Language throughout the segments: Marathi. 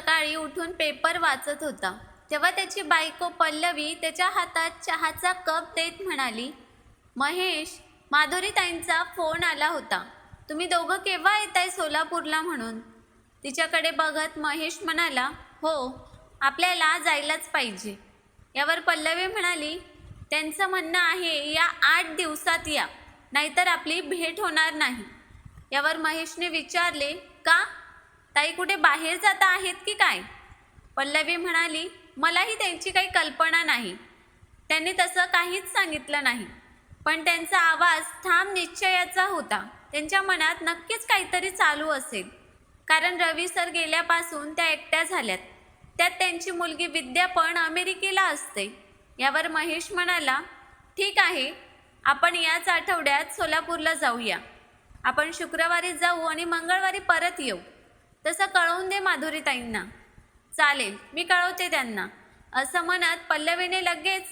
सकाळी उठून पेपर वाचत होता तेव्हा त्याची बायको पल्लवी त्याच्या हातात चहाचा कप देत म्हणाली, महेश, माधुरीताईंचा फोन आला होता. तुम्ही दोघं केव्हा येताय सोलापूरला म्हणून. तिच्याकडे बघत महेश म्हणाला, हो, आपल्याला जायलाच पाहिजे. यावर पल्लवी म्हणाली, त्यांचं म्हणणं आहे या 8 दिवसात या, नाहीतर आपली भेट होणार नाही. यावर महेशने विचारले, का? ताई कुठे बाहेर जाता आहेत की काय? पल्लवी म्हणाली, मलाही त्यांची काही कल्पना नाही. त्यांनी तसं काहीच सांगितलं नाही, पण त्यांचा आवाज ठाम निश्चयाचा होता. त्यांच्या मनात नक्कीच काहीतरी चालू असेल, कारण रवी सर गेल्यापासून त्या एकट्या झाल्यात. त्यात त्यांची मुलगी विद्या पण अमेरिकेला असते. यावर महेश म्हणाला, ठीक आहे, आपण याच आठवड्यात सोलापूरला जाऊया. आपण शुक्रवारी जाऊ आणि मंगळवारी परत येऊ. तसं कळवून दे माधुरीताईंना. चालेल, मी कळवते त्यांना. असं म्हणत पल्लवीने लगेच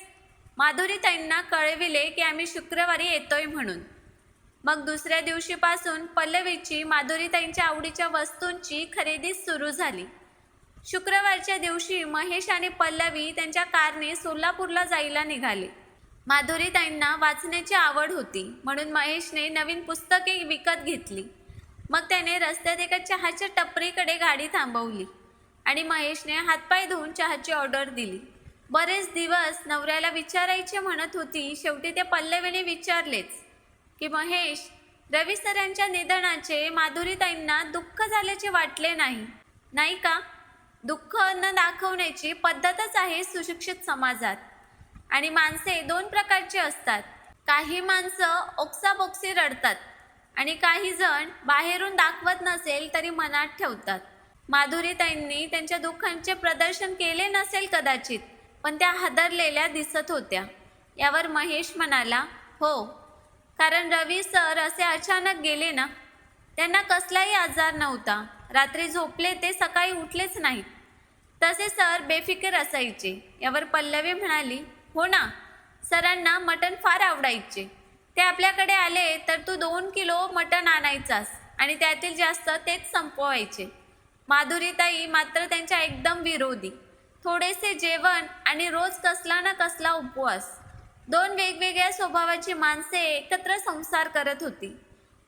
माधुरीताईंना कळविले की आम्ही शुक्रवारी येतोय म्हणून. मग दुसऱ्या दिवशीपासून पल्लवीची माधुरीताईंच्या आवडीच्या वस्तूंची खरेदी सुरू झाली. शुक्रवारच्या दिवशी महेश आणि पल्लवी त्यांच्या कारने सोलापूरला जायला निघाले. माधुरीताईंना वाचण्याची आवड होती, म्हणून महेशने नवीन पुस्तके विकत घेतली. मग त्याने रस्त्यात एका चहाच्या टपरीकडे गाडी थांबवली आणि महेशने हातपाय धुवून चहाची ऑर्डर दिली. बरेच दिवस नवऱ्याला विचारायचे म्हणत होती. शेवटी ते पल्लवीने विचारलेच की महेश, रवी सरांच्या निधनाचे माधुरीताईंना दुःख झाल्याचे वाटले नाही, नाही का? दुःख न दाखवण्याची पद्धतच आहे सुशिक्षित समाजात. आणि माणसे 2 प्रकारची असतात. काही माणसं ओक्साबोक्सी रडतात आणि काही जण बाहेरून दाखवत नसेल तरी मनात ठेवतात. माधुरीताईंनी त्यांच्या दुःखांचे प्रदर्शन केले नसेल कदाचित, पण त्या हादरलेल्या दिसत होत्या. यावर महेश म्हणाला, हो, कारण रवी सर असे अचानक गेले ना. त्यांना कसलाही आजार नव्हता. रात्री झोपले ते सकाळी उठलेच नाहीत. तसे सर बेफिकर असायचे. यावर पल्लवी म्हणाली, हो ना, सरांना मटण फार आवडायचे. ते आपल्याकडे आले तर तू 2 किलो मटण आणायचास आणि त्यातील जास्त तेच संपवायचे. माधुरीताई मात्र त्यांच्या एकदम विरोधी. थोडेसे जेवण आणि रोज कसला ना कसला उपवास. 2 वेगवेगळ्या स्वभावाची माणसे एकत्र संसार करत होती.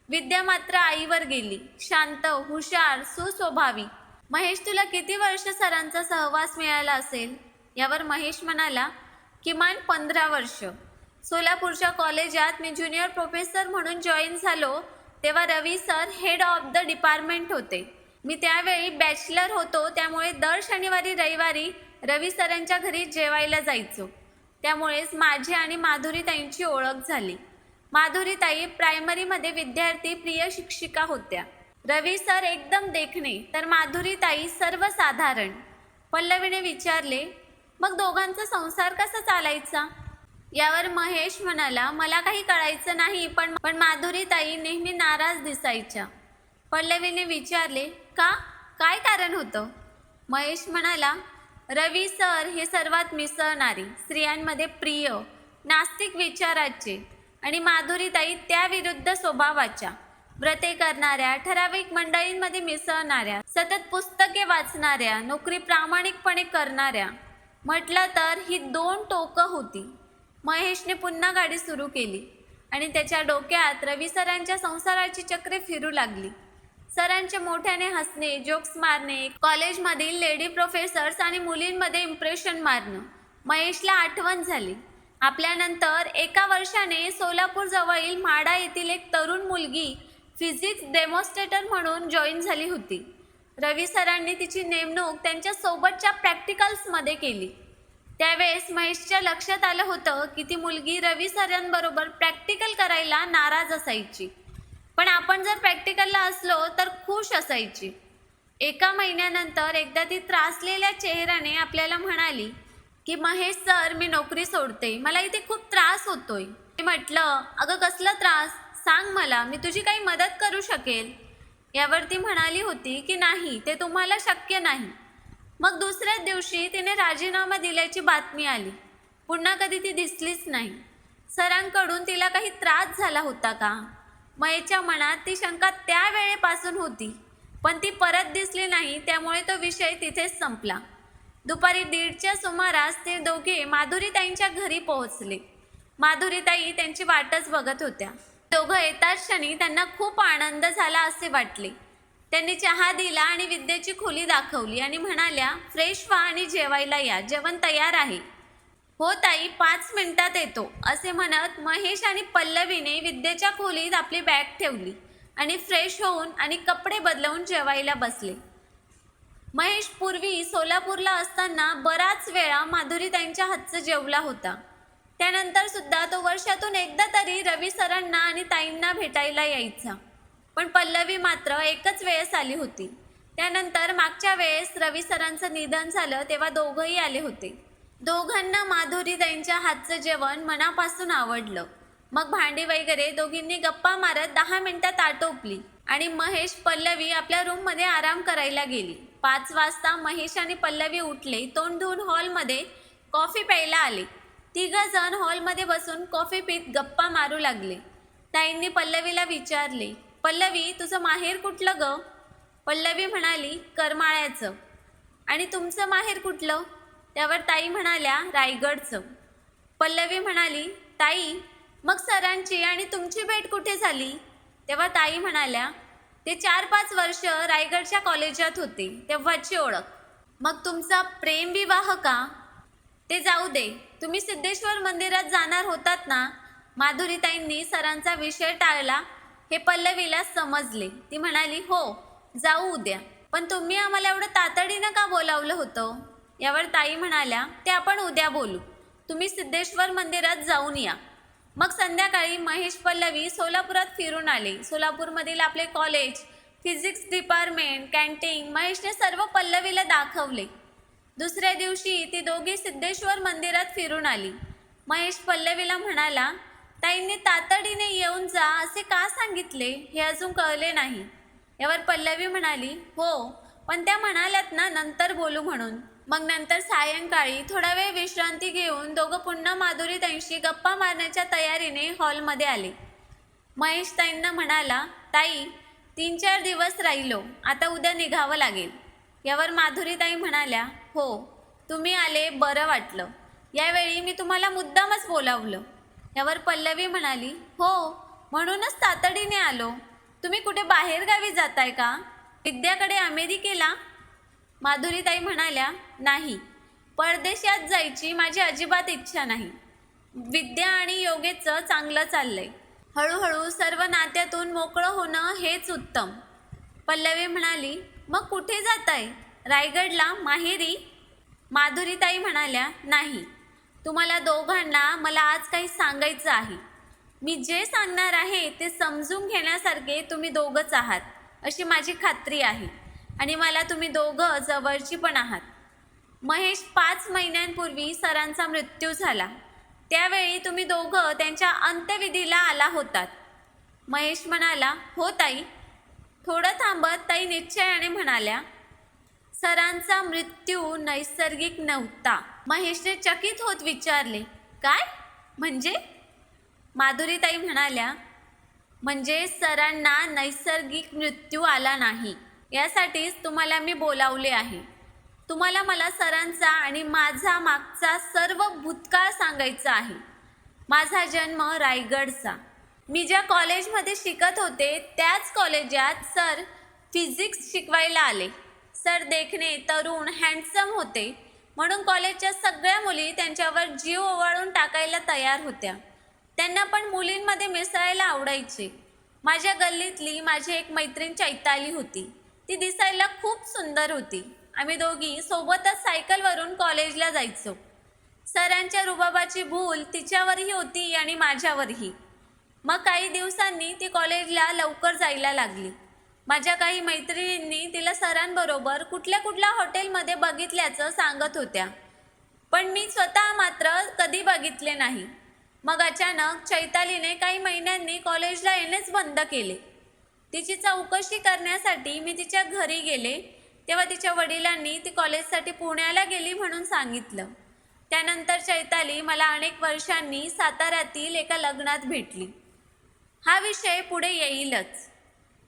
विद्या मात्र आईवर गेली, शांत, हुशार, सुस्वभावी. महेश, तुला किती वर्ष सरांचा सहवास मिळाला असेल? यावर महेश म्हणाला, किमान 15 वर्ष. सोलापूरच्या कॉलेजात मी ज्युनियर प्रोफेसर म्हणून जॉईन झालो तेव्हा Ravi sir head of the department होते. मी त्यावेळी बॅचलर होतो, त्यामुळे दर शनिवारी रविवारी रवी सरांच्या घरी जेवायला जायचो. त्यामुळेच माझी आणि माधुरीताईंची ओळख झाली. माधुरीताई प्रायमरीमध्ये विद्यार्थी प्रिय शिक्षिका होत्या. रवी सर एकदम देखणे तर माधुरीताई सर्वसाधारण. पल्लवीने विचारले, मग दोघांचा संसार कसा चालायचा? यावर महेश म्हणाला, मला काही कळायचं नाही, पण माधुरीताई नेहमी नाराज दिसायच्या. पल्लवीने विचारले, का? काय कारण होतं? महेश म्हणाला, रवी सर हे सर्वात मिसळणारे, स्त्रियांमध्ये प्रिय, नास्तिक विचाराचे आणि माधुरीताई त्याविरुद्ध स्वभावाच्या, व्रते करणाऱ्या, ठराविक मंडळींमध्ये मिसळणाऱ्या, सतत पुस्तके वाचणाऱ्या, नोकरी प्रामाणिकपणे करणाऱ्या. म्हटलं तर ही 2 टोकं होती. महेशने पुन्हा गाडी सुरू केली आणि त्याच्या डोक्यात रवी सरांच्या संसाराची चक्रे फिरू लागली. सरांचे मोठ्याने हसणे, जोक्स मारणे, कॉलेजमधील लेडी प्रोफेसर्स आणि मुलींमध्ये इम्प्रेशन मारणं. महेशला आठवण झाली. आपल्यानंतर एका वर्षाने सोलापूर जवळील म्हाडा येथील एक तरुण मुलगी फिजिक्स डेमॉन्स्ट्रेटर म्हणून जॉईन झाली होती. रवी सरांनी तिची नेमणूक त्यांच्या सोबतच्या प्रॅक्टिकल्समध्ये केली. त्यावेळेस महेशच्या लक्षात आलं होतं की ती मुलगी रवी सरांबरोबर प्रॅक्टिकल करायला नाराज असायची, पण आपण जर प्रॅक्टिकलला असलो तर खुश असायची. एका महिन्यानंतर एकदा ती त्रासलेल्या चेहऱ्याने आपल्याला म्हणाली की महेश सर, मी नोकरी सोडते, मला इथे खूप त्रास होतोय. मी म्हटलं, अगं कसला त्रास? सांग मला, मी तुझी काही मदत करू शकेल. यावर ती म्हणाली होती की नाही, ते तुम्हाला शक्य नाही. मग दुसऱ्याच दिवशी तिने राजीनामा दिल्याची बातमी आली. पुन्हा कधी ती दिसलीच नाही. सरांकडून तिला काही त्रास झाला होता का? महेशच्या मनात ती शंका त्या वेळेपासून होती. पण ती परत दिसली नाही, त्यामुळे तो विषय तिथेच संपला. दुपारी 1:30च्या सुमारास ते दोघे माधुरीताईंच्या घरी पोहोचले. माधुरीताई त्यांची वाटच बघत होत्या. दोघं येताच क्षणी त्यांना खूप आनंद झाला असे वाटले. त्यांनी चहा दिला आणि विद्येची खोली दाखवली आणि म्हणाल्या, फ्रेश व्हा आणि जेवायला या, जेवण तयार आहे. हो ताई, 5 मिनिटात येतो, असे म्हणत महेश आणि पल्लवीने विद्येच्या खोलीत आपली बॅग ठेवली आणि फ्रेश होऊन आणि कपडे बदलवून जेवायला बसले. महेश पूर्वी सोलापूरला असताना बराच वेळा माधुरीताईंच्या हातचं जेवला होता. त्यानंतर सुद्धा तो वर्षातून एकदा तरी रवी सरांना आणि ताईंना भेटायला यायचा. पण पल्लवी मात्र एकच वेळेस आली होती. त्यानंतर मागच्या वेळेस रवी सरांचं निधन झालं तेव्हा दोघंही आले होते. दोघांना माधुरीताईंच्या हातचं जेवण मनापासून आवडलं. मग भांडी वगैरे दोघींनी गप्पा मारत 10 मिनिटात आटोपली आणि महेश पल्लवी आपल्या रूममध्ये आराम करायला गेली. 5 वाजता महेश आणि पल्लवी उठले, तोंड धुवून हॉलमध्ये कॉफी प्यायला आले. 3 जण हॉलमध्ये बसून कॉफी पीत गप्पा मारू लागले. ताईंनी पल्लवीला विचारले, पल्लवी, तुझं माहेर कुठलं ग? पल्लवी म्हणाली, करमाळ्याचं. आणि तुमचं माहेर कुठलं? त्यावर ताई म्हणाल्या, रायगडचं. पल्लवी म्हणाली, ताई, मग सरांची आणि तुमची भेट कुठे झाली? तेव्हा ताई म्हणाल्या, ते 4-5 वर्ष रायगडच्या कॉलेजात होते, तेव्हाची ओळख. मग तुमचा प्रेमविवाह का? ते जाऊ दे, तुम्ही सिद्धेश्वर मंदिरात जाणार होतात ना? माधुरीताईंनी सरांचा विषय टाळला हे पल्लवीला समजले. ती म्हणाली, हो, जाऊ उद्या. पण तुम्ही आम्हाला एवढं तातडीनं का बोलावलं होतं? यावर ताई म्हणाल्या, ते आपण उद्या बोलू. तुम्ही सिद्धेश्वर मंदिरात जाऊन या. मग संध्याकाळी महेश पल्लवी सोलापुरात फिरून आले. सोलापूरमधील आपले कॉलेज, फिजिक्स डिपार्टमेंट, कॅन्टीन महेशने सर्व पल्लवीला दाखवले. दुसऱ्या दिवशी ती दोघी सिद्धेश्वर मंदिरात फिरून आली. महेश पल्लवीला म्हणाला, ताईंनी तातडीने येऊन जा असे का सांगितले हे अजून कळले नाही. यावर पल्लवी म्हणाली, हो, पण त्या म्हणाल्यात ना नंतर बोलू म्हणून. मग नंतर सायंकाळी थोडा वेळ विश्रांती घेऊन दोघं पुन्हा माधुरीताईंशी गप्पा मारण्याच्या तयारीने हॉलमध्ये आले. महेश ताईंना म्हणाला, ताई, 3-4 दिवस राहिलो, आता उद्या निघावं लागेल. यावर माधुरीताई म्हणाल्या, हो, तुम्ही आले बरं वाटलं. यावेळी मी तुम्हाला मुद्दामच बोलावलं. यावर पल्लवी म्हणाली, हो, म्हणूनच तातडीने आलो. तुम्ही कुठे बाहेरगावी जाताय का? विद्याकडे अमेरिकेला? माधुरीताई म्हणाल्या, नाही, परदेशात जायची माझी अजिबात इच्छा नाही. विद्या आणि योगेचं चांगलं चाललंय. हळूहळू सर्व नात्यातून मोकळं होणं हेच उत्तम. पल्लवी म्हणाली, मग कुठे जाताय? रायगडला, माहेरी? माधुरीताई म्हणाल्या, नाही, तुम्हाला दोघांना मला आज काही सांगायचं आहे. मी जे सांगणार आहे ते समजून घेण्यासारखे तुम्ही दोघंच आहात अशी माझी खात्री आहे आणि मला तुम्ही दोघं जवळची पण आहात. महेश 5 महिन्यांपूर्वी सरांचा मृत्यू झाला. त्यावेळी तुम्ही दोघं त्यांच्या अंत्यविधीला आला होतात. महेश म्हणाला, हो ताई. थोडं थांबत ताई निश्चयाने म्हणाल्या, सरांचा मृत्यू नैसर्गिक नव्हता. महेशने चकित होत विचारले, काय म्हणजे? माधुरीताई म्हणाल्या, म्हणजे सरांना नैसर्गिक मृत्यू आला नाही. यासाठीच तुम्हाला मी बोलावले आहे. तुम्हाला मला सरांचा आणि माझा मागचा सर्व भूतकाळ सांगायचा आहे. माझा जन्म रायगडचा. मी ज्या कॉलेजमध्ये शिकत होते त्याच कॉलेजात सर फिजिक्स शिकवायला आले. सर देखणे, तरुण, हँडसम होते म्हणून कॉलेजच्या सगळ्या मुली त्यांच्यावर जीव ओवाळून टाकायला तयार होत्या. त्यांना पण मुलींमध्ये मिसळायला आवडायचे. माझ्या गल्लीतली माझी एक मैत्रीण चैताली होती. ती दिसायला खूप सुंदर होती. आम्ही दोघी सोबतच सायकलवरून कॉलेजला जायचो. सरांच्या रुबाबाची भूल तिच्यावरही होती आणि माझ्यावरही. मग काही दिवसांनी ती कॉलेजला लवकर जायला लागली. माझ्या काही मैत्रिणींनी तिला सरांबरोबर कुठल्या हॉटेलमध्ये बघितल्याचं सांगत होत्या, पण मी स्वतः मात्र कधी बघितले नाही. मग अचानक चैतालीने काही महिन्यांनी कॉलेजला येणेच बंद केले. तिची चौकशी करण्यासाठी मी तिच्या घरी गेले तेव्हा तिच्या वडिलांनी ती कॉलेजसाठी पुण्याला गेली म्हणून सांगितलं. त्यानंतर चैताली मला अनेक वर्षांनी साताऱ्यातील एका लग्नात भेटली. हा विषय पुढे येईलच.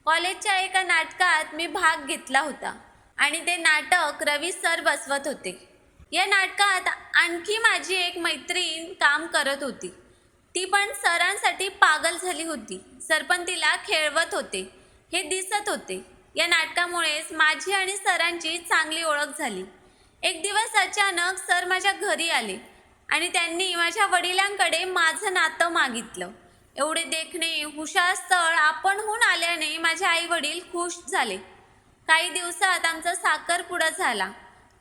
कॉलेजच्या एका नाटकात मी भाग घेतला होता आणि ते नाटक रवी सर बसवत होते. या नाटकात आणखी माझी एक मैत्रीण काम करत होती. ती पण सरांसाठी पागल झाली होती. सर पण तिला खेळवत होते हे दिसत होते. या नाटकामुळेच माझी आणि सरांची चांगली ओळख झाली. एक दिवस अचानक सर माझ्या घरी आले आणि त्यांनी माझ्या वडिलांकडे माझं नातं मागितलं. एवढे देखणे हुशार स्थळ आपणहून आल्याने माझे आई वडील खुश झाले. काही दिवसात आमचा साखरपुडा झाला.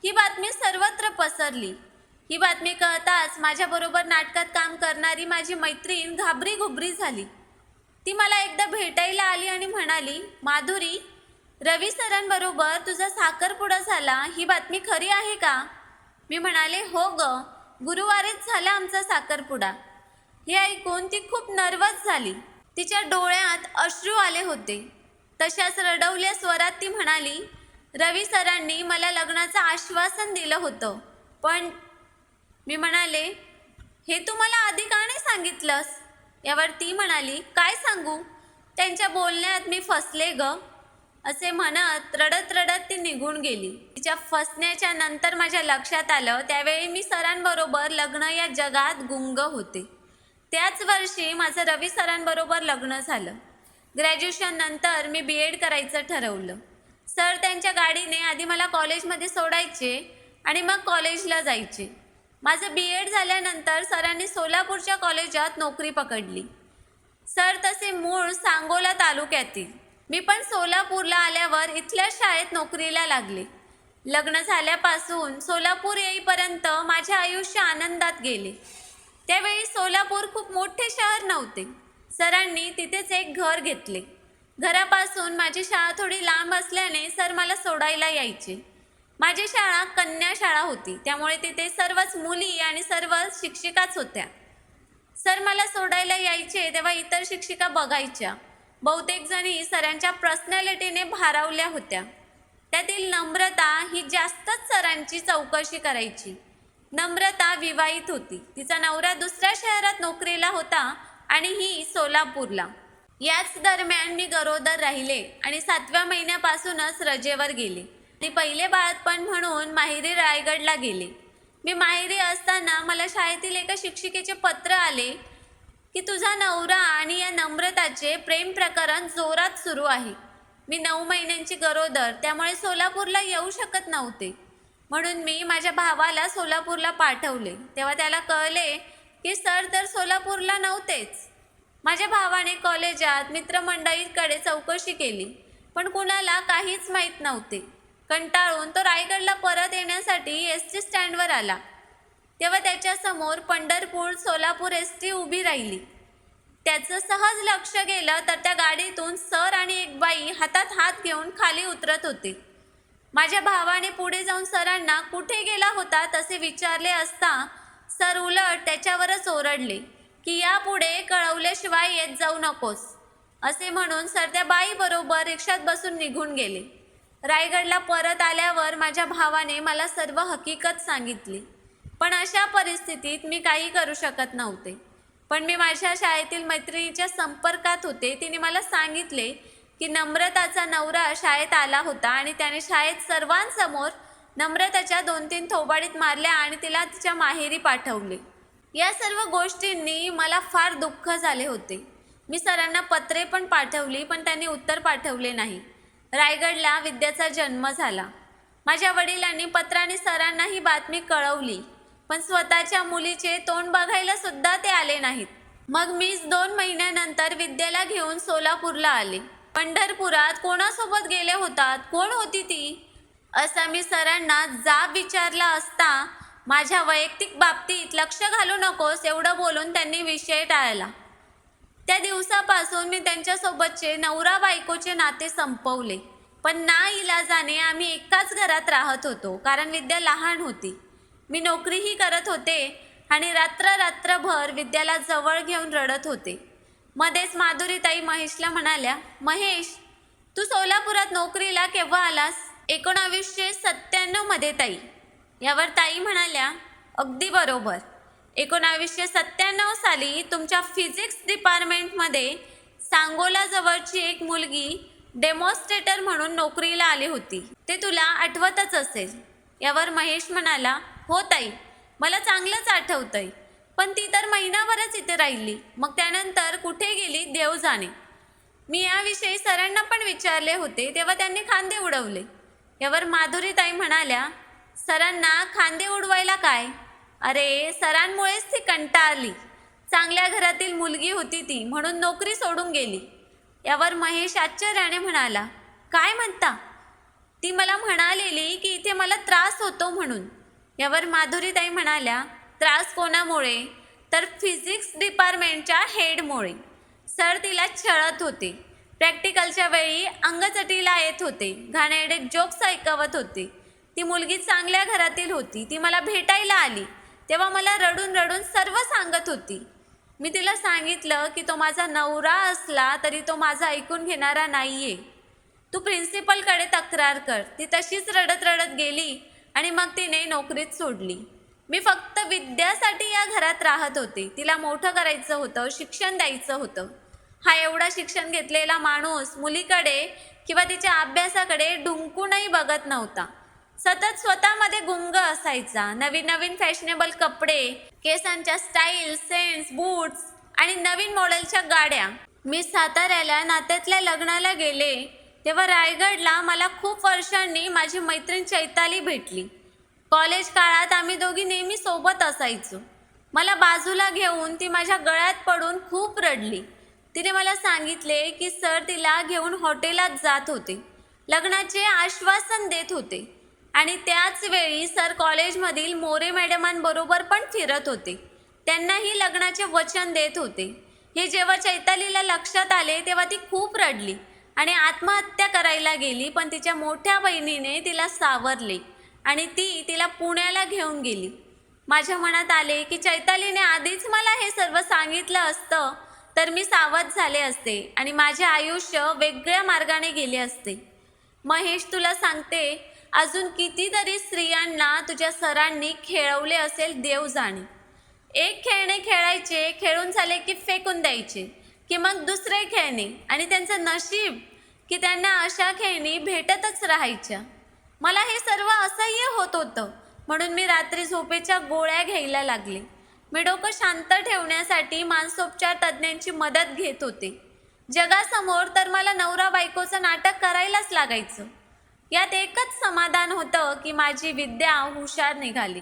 ही बातमी सर्वत्र पसरली. ही बातमी कळताच माझ्याबरोबर नाटकात काम करणारी माझी मैत्रीण घाबरी घुबरी झाली. ती मला एकदा भेटायला आली आणि म्हणाली, माधुरी, रवी सरांबरोबर तुझा साखरपुडा झाला, ही बातमी खरी आहे का? मी म्हणाले, हो ग, गुरुवारीच झाला आमचा साखरपुडा. हे ऐकून ती खूप नर्वस झाली. तिच्या डोळ्यात अश्रू आले होते. तशाच रडवल्या स्वरात ती म्हणाली, रवी सरांनी मला लग्नाचं आश्वासन दिलं होतं, पण मी म्हणाले, हे तू मला आधी का नाही सांगितलंस? यावर ती म्हणाली, काय सांगू, त्यांच्या बोलण्यात मी फसले ग. असे म्हणत रडत रडत ती निघून गेली. तिच्या फसण्याच्या नंतर माझ्या लक्षात आलं, त्यावेळी मी सरांबरोबर लग्न या जगात गुंग होते. त्याच वर्षी माझं रवी सरांबरोबर लग्न झालं. ग्रॅज्युएशन नंतर मी BEd करायचं ठरवलं. सर त्यांच्या गाडीने आधी मला कॉलेजमध्ये सोडायचे आणि मग कॉलेजला जायचे. माझं BEd झाल्यानंतर सरांनी सोलापूरच्या कॉलेजात नोकरी पकडली. सर तसे मूळ सांगोला तालुक्यातील. मी पण सोलापूरला आल्यावर इथल्या शाळेत नोकरीला लागले. लग्न झाल्यापासून सोलापूर येईपर्यंत माझे आयुष्य आनंदात गेले. त्यावेळी सोलापूर खूप मोठे शहर नव्हते. सरांनी तिथेच एक घर घेतले. घरापासून माझी शाळा थोडी लांब असल्याने सर मला सोडायला यायचे. माझी शाळा कन्या शाळा होती, त्यामुळे तिथे सर्वच मुली आणि सर्वच शिक्षिकाच होत्या. सर मला सोडायला यायचे तेव्हा इतर शिक्षिका बघायच्या. बहुतेक जणी सरांच्या पर्सनॅलिटीने भारावल्या होत्या. त्यातील नम्रता ही जास्तच सरांची चौकशी करायची. नम्रता विवाहित होती. तिचा नवरा दुसऱ्या शहरात नोकरीला होता आणि ही सोलापूरला. याच दरम्यान मी गरोदर राहिले आणि 7व्या महिन्यापासूनच रजेवर गेले आणि पहिले बाळपण म्हणून माहेरी रायगडला गेले. मी माहेरी असताना मला शाळेतील एका शिक्षिकेचे पत्र आले की तुझा नवरा आणि या नम्रताचे प्रेम प्रकरण जोरात सुरू आहे. मी 9 महिन्यांची गरोदर, त्यामुळे सोलापूरला येऊ शकत नव्हते. म्हणून मी माझ्या भावाला सोलापूरला पाठवले. तेव्हा त्याला कळले की सर तर सोलापूरला नव्हतेच. माझ्या भावाने कॉलेजात मित्रमंडळींकडे चौकशी केली, पण कुणाला काहीच माहीत नव्हते. कंटाळून तो रायगडला परत येण्यासाठी ST स्टँडवर आला. तेव्हा त्याच्यासमोर पंढरपूर सोलापूर ST उभी राहिली. त्याचं सहज लक्ष गेलं तर त्या गाडीतून सर आणि एक बाई हातात हात घेऊन खाली उतरत होते. माझ्या भावाने पुढे जाऊन सरांना कुठे गेला होता तसे विचारले असता सर उलट त्याच्यावरच ओरडले की यापुढे कळवल्याशिवाय येत जाऊ नकोस. असे म्हणून सर त्या बाईबरोबर रिक्षात बसून निघून गेले. रायगडला परत आल्यावर माझ्या भावाने मला सर्व हकीकत सांगितली, पण अशा परिस्थितीत मी काही करू शकत नव्हते. पण मी माझ्या शाळेतील मैत्रिणीच्या संपर्कात होते. तिने मला सांगितले की नम्रताचा नवरा शाळेत आला होता आणि त्याने शाळेत सर्वांसमोर नम्रताच्या 2-3 थोबाडीत मारल्या आणि तिला तिच्या माहेरी पाठवले. या सर्व गोष्टींनी मला फार दुःख झाले होते. मी सरांना पत्रे पण पाठवली, पण त्यांनी उत्तर पाठवले नाही. रायगडला विद्याचा जन्म झाला. माझ्या वडिलांनी पत्राने सरांना ही बातमी कळवली, पण स्वतःच्या मुलीचे तोंड बघायला सुद्धा ते आले नाहीत. मग मीच 2 महिन्यानंतर विद्याला घेऊन सोलापूरला आले. पंढरपुरात कोणासोबत गेले होतात, कोण होती ती, असा मी सरांना जाब विचारला असता माझ्या वैयक्तिक बाबतीत लक्ष घालू नकोस एवढं बोलून त्यांनी विषय टाळला. त्या दिवसापासून मी त्यांच्यासोबतचे नवरा बायकोचे नाते संपवले. पण नाइलाजाने आम्ही एकाच घरात राहत होतो, कारण विद्या लहान होती. मी नोकरीही करत होते आणि रात्रभर विद्याला जवळ घेऊन रडत होते. मध्येच माधुरीताई महेशला म्हणाल्या, महेश, तू सोलापुरात नोकरीला केव्हा आलास? 1997 मध्ये ताई. यावर ताई म्हणाल्या, अगदी बरोबर. 1997 साली तुमच्या फिजिक्स डिपार्टमेंटमध्ये सांगोला जवळची एक मुलगी डेमॉन्स्ट्रेटर म्हणून नोकरीला आली होती. ते तुला आठवतच असेल. यावर महेश म्हणाला, हो ताई, मला चांगलंच आठवतंय. पण ती तर महिनाभरच इथे राहिली. मग त्यानंतर कुठे गेली देव जाणे. मी याविषयी सरांना पण विचारले होते, तेव्हा त्यांनी खांदे उडवले. यावर माधुरीताई म्हणाल्या, सरांना खांदे उडवायला काय? अरे, सरांमुळेच ती कंटाळली. चांगल्या घरातील मुलगी होती ती, म्हणून नोकरी सोडून गेली. यावर महेश आश्चर्याने म्हणाला, काय म्हणता? ती मला म्हणालेली की इथे मला त्रास होतो म्हणून. यावर माधुरीताई म्हणाल्या, त्रास कोणामुळे? तर फिजिक्स डिपार्टमेंटच्या हेडमुळे. सर तिला छळत होते. प्रॅक्टिकलच्या वेळी अंगचटीला येत होते. घाणेरडे जोक्स ऐकवत होते. ती मुलगी चांगल्या घरातील होती. ती मला भेटायला आली तेव्हा मला रडून रडून सर्व सांगत होती. मी तिला सांगितलं की तो माझा नवरा असला तरी तो माझा ऐकून घेणारा नाहीये. तू प्रिन्सिपलकडे तक्रार कर. ती तशीच रडत रडत गेली आणि मग तिने नोकरीच सोडली. मी फक्त विद्यासाठी या घरात राहत होते. तिला मोठं करायचं होतं, शिक्षण द्यायचं होतं. हा एवढा शिक्षण घेतलेला माणूस मुलीकडे किंवा तिच्या अभ्यासाकडे डुंकूनही बघत नव्हता. सतत स्वतःमध्ये गुंग असायचा. नवीन नवीन फॅशनेबल कपडे, केसांच्या स्टाईल, सेन्स, बूट्स आणि नवीन मॉडेलच्या गाड्या. मी साताऱ्याला नात्यातल्या लग्नाला गेले तेव्हा रायगडला मला खूप वर्षांनी माझी मैत्रीण चैताली भेटली. कॉलेज काळात आम्ही दोघी नेहमी सोबत असायचो. मला बाजूला घेऊन ती माझ्या गळ्यात पडून खूप रडली. तिने मला सांगितले की सर तिला घेऊन हॉटेलात जात होते, लग्नाचे आश्वासन देत होते आणि त्याच वेळी सर कॉलेजमधील मोरे मॅडमांबरोबर पण फिरत होते. त्यांनाही लग्नाचे वचन देत होते. हे जेव्हा चैतालीला लक्षात आले तेव्हा ती खूप रडली आणि आत्महत्या करायला गेली. पण तिच्या मोठ्या बहिणीने तिला सावरले आणि ती तिला पुण्याला घेऊन गेली. माझ्या मनात आले की चैतालीने आधीच मला हे सर्व सांगितलं असतं तर मी सावध झाले असते आणि माझे आयुष्य वेगळ्या मार्गाने गेले असते. महेश, तुला सांगते, अजून कितीतरी स्त्रियांना तुझ्या सरांनी खेळवले असेल देव जाणे. एक खेळणे खेळायचे, खेळून झाले की फेकून द्यायचे, की मग दुसरे खेळणे आणि त्यांचं नशीब की त्यांना अशा खेळणी भेटतच राहायच्या. मला हे सर्व असह्य होत होतं म्हणून मी रात्री झोपेच्या गोळ्या घ्यायला लागले. मी डोकं शांत ठेवण्यासाठी मानसोपचार तज्ज्ञांची मदत घेत होते. जगासमोर तर मला नवरा बायकोचं नाटक करायलाच लागायचं. यात एकच समाधान होतं की माझी विद्या हुशार निघाली.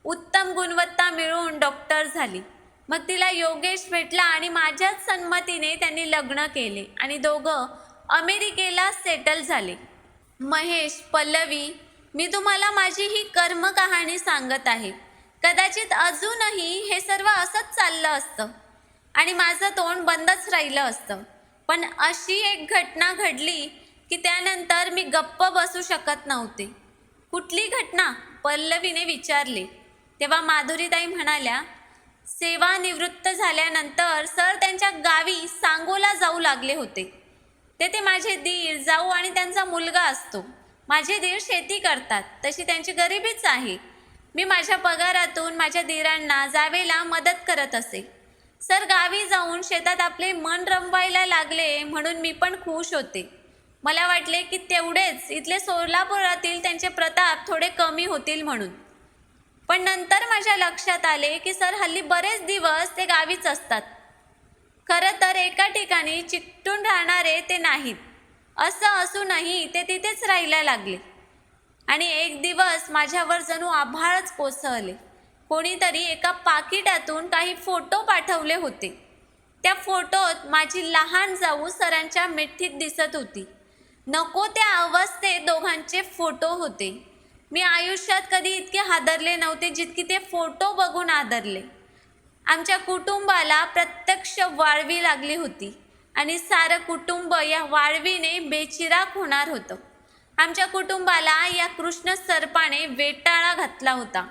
उत्तम गुणवत्ता मिळवून डॉक्टर झाली. मग तिला योगेश भेटला आणि माझ्याच संमतीने त्यांनी लग्न केले आणि दोघं अमेरिकेला सेटल झाले. महेश, पल्लवी, मी तुम्हाला माझी ही कर्मकहाणी सांगत आहे. कदाचित अजूनही हे सर्व असंच चाललं असतं आणि माझं तोंड बंदच राहिलं असतं. पण अशी एक घटना घडली की त्यानंतर मी गप्प बसू शकत नव्हते. कुठली घटना? पल्लवीने विचारले. तेव्हा माधुरीताई म्हणाल्या, सेवानिवृत्त झाल्यानंतर सर त्यांच्या गावी सांगोला जाऊ लागले होते. तेथे माझे दीर, जाऊ आणि त्यांचा मुलगा असतो. माझे दीर शेती करतात, तशी त्यांची गरिबीच आहे. मी माझ्या पगारातून माझ्या दीरांना जावेला मदत करत असे. सर गावी जाऊन शेतात आपले मन रमवायला लागले म्हणून मी पण खुश होते. मला वाटले की तेवढेच इथले सोलापुरातील त्यांचे प्रताप थोडे कमी होतील म्हणून. पण नंतर माझ्या लक्षात आले की सर हल्ली बरेच दिवस ते गावीच असतात. खरं तर एका ठिकाणी चिकटून राहणारे ते नाहीत. असं असूनही ते तिथेच राहायला लागले आणि एक दिवस माझ्यावर जणू आभाळच कोसळले. कोणीतरी एका पाकिटातून काही फोटो पाठवले होते. त्या फोटोत माझी लहान जाऊ सरांच्या मिठीत दिसत होती. नको त्या अवस्थेत दोघांचे फोटो होते. मी आयुष्यात कधी इतके हादरले नव्हते जितकी ते फोटो बघून आदरले. आमच्या कुटुंबाला प्रत्यक्ष वाळवी लागली होती आणि सारं कुटुंब या वाळवीने बेचिराख होणार होतं. आमच्या कुटुंबाला या कृष्ण सर्पाने वेटाळा घातला होता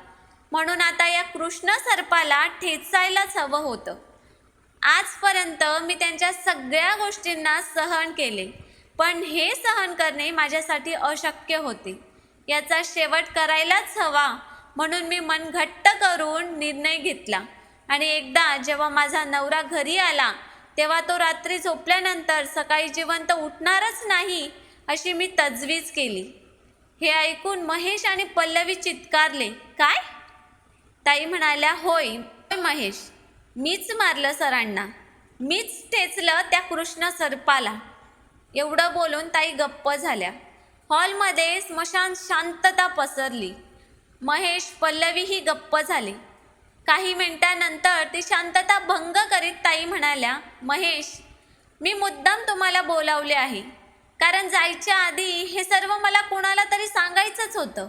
म्हणून आता या कृष्ण सर्पाला ठेचायलाच हवं होतं. आजपर्यंत मी त्यांच्या सगळ्या गोष्टींना सहन केले, पण हे सहन करणे माझ्यासाठी अशक्य होते. याचा शेवट करायलाच हवा म्हणून मी मन घट्ट करून निर्णय घेतला आणि एकदा जेव्हा माझा नवरा घरी आला तेव्हा तो रात्री झोपल्यानंतर सकाळी जिवंत उठणारच नाही अशी मी तजवीज केली. हे ऐकून महेश आणि पल्लवी चित्कारले. काय? ताई म्हणाल्या, होय महेश, मीच मारलं सरांना, मीच ठेचलं त्या कृष्ण सर्पाला. एवढं बोलून ताई गप्प झाल्या. हॉलमध्ये स्मशान शांतता पसरली. महेश पल्लवीही गप्प झाले. काही मिनिटांनंतर ती शांतता भंग करीत ताई म्हणाल्या, महेश, मी मुद्दाम तुम्हाला बोलावले आहे, कारण जायच्या आधी हे सर्व मला कोणाला तरी सांगायचंच होतं.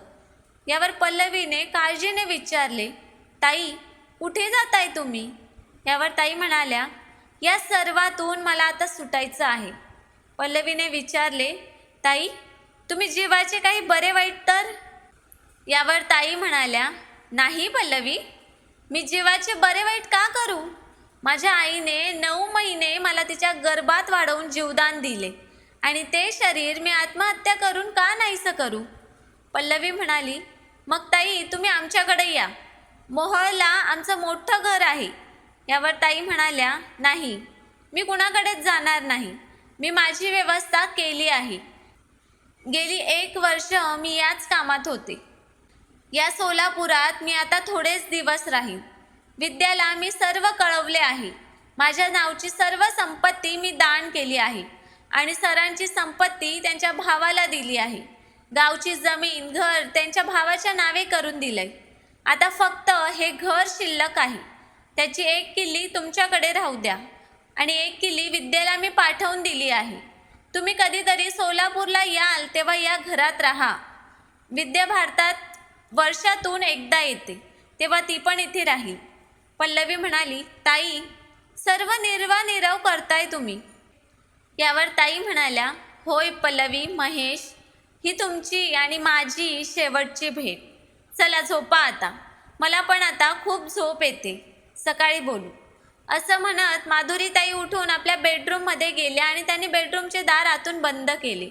यावर पल्लवीने काळजीने विचारले, ताई, कुठे जाताय तुम्ही? यावर ताई म्हणाल्या, या सर्वातून मला आता सुटायचं आहे. पल्लवीने विचारले, ताई, तुम्ही जीवाचे काही बरे वाईट तर? यावर ताई म्हणाल्या, नाही पल्लवी, मी जीवाचे बरे वाईट का करू? माझ्या आईने 9 महिने मला तिच्या गर्भात वाढवून जीवदान दिले आणि ते शरीर मी आत्महत्या करून का नाहीसं करू? पल्लवी म्हणाली, मग ताई तुम्ही आमच्याकडे या, मोहोळला आमचं मोठं घर आहे. यावर ताई म्हणाल्या, नाही, मी कुणाकडेच जाणार नाही, मी माझी व्यवस्था केली आहे. गेली 1 वर्ष मी याच कामात होते. या सोलापुरात मी आता थोडेच दिवस राहीन. विद्याला मी सर्व कळवले आहे. माझ्या नावची सर्व संपत्ती मी दान केली आहे आणि सरांची संपत्ती त्यांच्या भावाला दिली आहे. गावची जमीन, घर त्यांच्या भावाच्या नावे करून दिलंय. आता फक्त हे घर शिल्लक आहे. त्याची 1 किल्ली तुमच्याकडे राहू द्या आणि 1 किल्ली विद्याला मी पाठवून दिली आहे. तुम्ही कधीतरी सोलापूरला याल तेव्हा या घरात राहा. विद्या भारतात वर्षातून एकदा येते, तेव्हा ती पण इथे राहील. पल्लवी म्हणाली, ताई, सर्व निर्वानिरव करताय तुम्ही. यावर ताई म्हणाल्या, होय पल्लवी, महेश, ही तुमची आणि माझी शेवटची भेट. चला झोपा आता, मला पण आता खूप झोप येते, सकाळी बोलू. असं म्हणत माधुरीताई उठून आपल्या बेडरूममध्ये गेल्या आणि त्यांनी बेडरूमचे दार आतून बंद केले.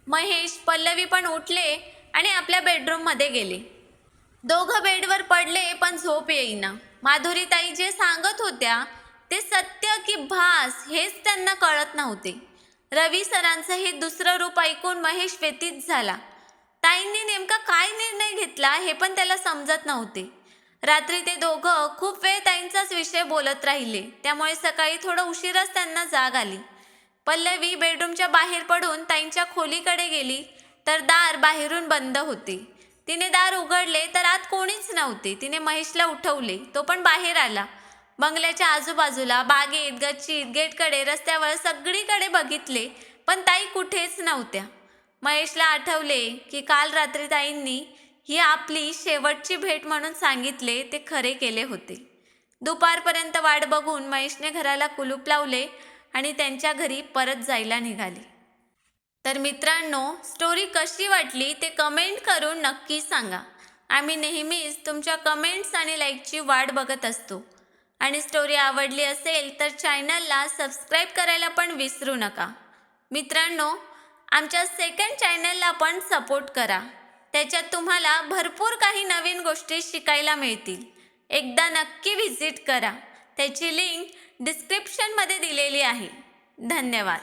महेश, पल्लवी पण उठले आणि आपल्या बेडरूममध्ये गेले. दोघं बेडवर पडले पण झोप येईना. माधुरीताई जे सांगत होत्या ते सत्य की भास हेच त्यांना कळत नव्हते. रवी सरांचं हे दुसरं रूप ऐकून महेश व्यथित झाला. ताईंनी नेमका काय निर्णय घेतला हे पण त्याला समजत नव्हते. रात्री ते दोघं खूप वेळ ताईंचाच विषय बोलत राहिले, त्यामुळे सकाळी थोडं उशिराच त्यांना जाग आली. पल्लवी बेडरूमच्या बाहेर पडून ताईंच्या खोलीकडे गेली तर दार बाहेरून बंद होते. तिने दार उघडले तर आत कोणीच नव्हते. तिने महेशला उठवले, तो पण बाहेर आला. बंगल्याच्या आजूबाजूला, बागेत, गच्चीत, गेटकडे, रस्त्यावर सगळीकडे बघितले पण ताई कुठेच नव्हत्या. महेशला आठवले की काल रात्री ताईंनी ही आपली शेवटची भेट म्हणून सांगितले ते खरे केले होते. दुपारपर्यंत वाट बघून महेशने घराला कुलूप लावले आणि त्यांच्या घरी परत जायला निघाले. तर मित्रांनो, स्टोरी कशी वाटली ते कमेंट करून नक्की सांगा. आम्ही नेहमीच तुमच्या कमेंट्स आणि लाईकची वाट बघत असतो. आणि स्टोरी आवडली असेल तर चॅनलला सबस्क्राईब करायला पण विसरू नका. मित्रांनो, आमच्या सेकंड चॅनलला पण सपोर्ट करा. त्याच्यात तुम्हाला भरपूर काही नवीन गोष्टी शिकायला मिळतील. एकदा नक्की व्हिजिट करा. त्याची लिंक डिस्क्रिप्शनमध्ये दिलेली आहे. धन्यवाद.